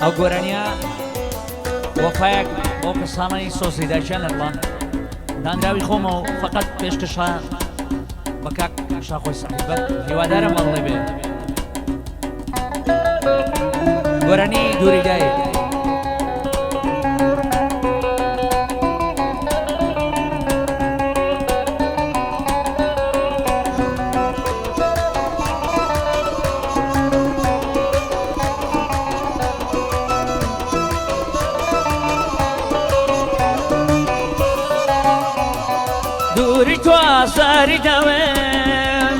ئەو گۆرانیە وەفایەک بۆ کەسانەی سۆسیدایشیان لە وڵات دانراوی خۆمە و فقط پێشکەشە بە کاک شاخۆی سەحیبەت هیوادارم ئەڵێ بێ گۆرانی دووری دایک دووری تۆ ئازاری داوێن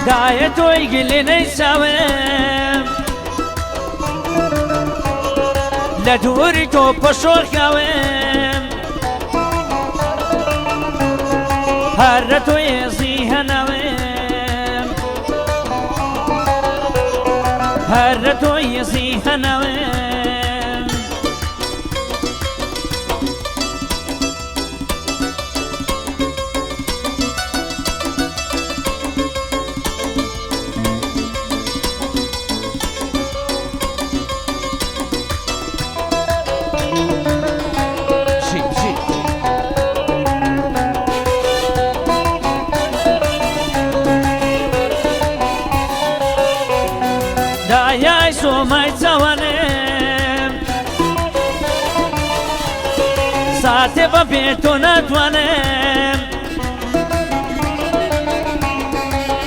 دایە تۆی گلێنەی چاوێن لە دووری تۆ پەشۆخاوێن هەر لە تۆ ێزی هەناوێن هەر لە تۆ ێزی هەناوێن دایای سۆمای چاوانێم ساتێ بە بێ تۆ ناتوانێم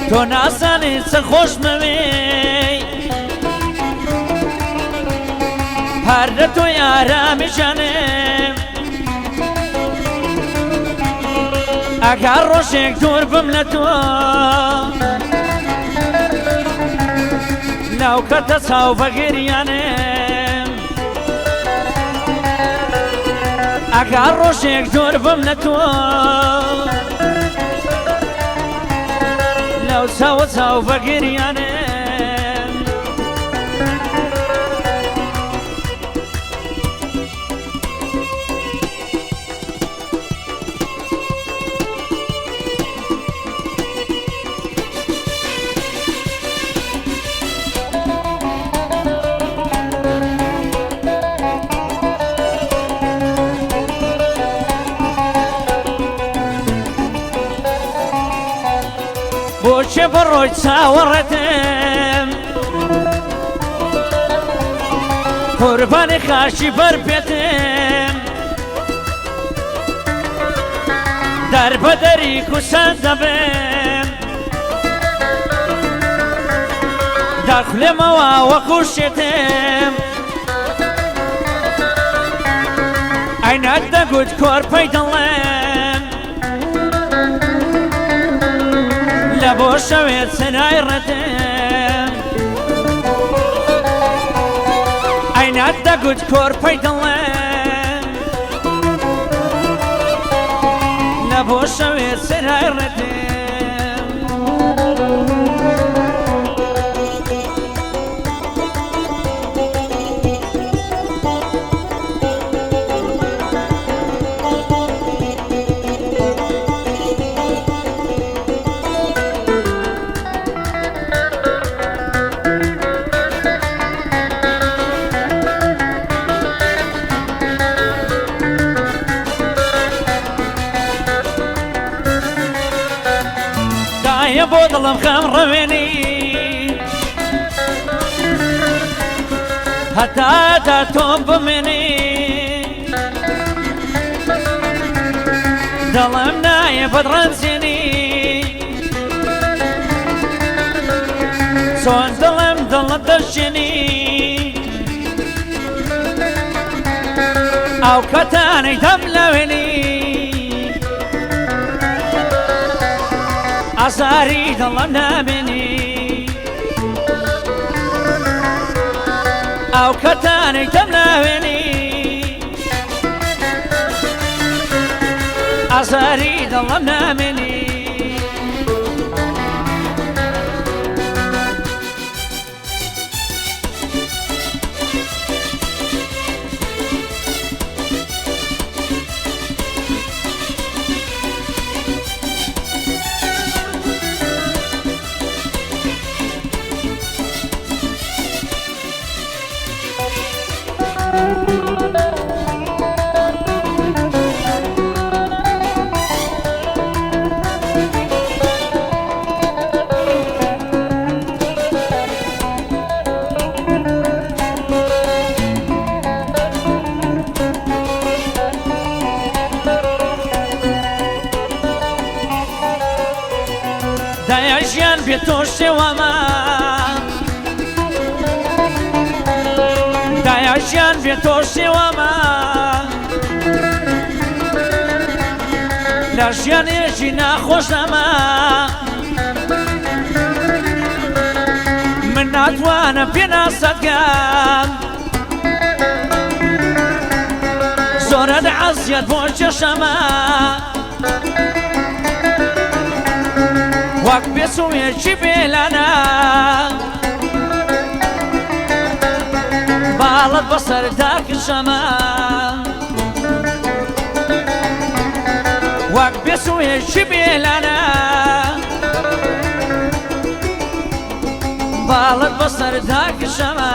تۆ ناسانی چە خۆشمەوێی هەر لە تۆی ئارامیشانێم ئەگەر ڕۆژێک دوور بم لە تۆ ناوکەتە چاو بەگریانێم ئەگەر ڕۆژێک دوور بم لە تۆ لەو چاوە چاو بەگریانێم بۆچێ بڕۆی چاوەڕێتم قوربانی خاشی بەر پێتم دەربەدەری کوسان دەبێم دەخولێمەوە وەکو شێتم عینەت دەگوت کۆرپەی دڵێم لە بۆ شەوێت سنای ڕێتم عینەت دەگوت کۆرپەی دڵێم لە بۆ شەوێت سنای ڕێتم دایە بۆ دڵم خەم ڕەوێنی هەتا تۆم بمێنی دڵم نایە بەدڕەنجێنی چۆن دڵم دڵت دەشێنی ئەو کەتانەی دەم لەوێنی ئازاری دڵم نامێنی ئەو کەتانەی دەم ناوێنی ئازاری دڵم نامێنی دایژیان بێت تۆ شێوەمە دایژیان بێت تۆ شێوەمە لە ژیانێکی ناخۆشەمە من ناتوانم پێ ناسەتگەم زۆرە عەزیەت بۆ چێشەمە وەک بێسوویەکی بێلانە باڵت بەسەردا کشەمە وەک بێسوویەکی بێلانە باڵت بەسەردا کشەمە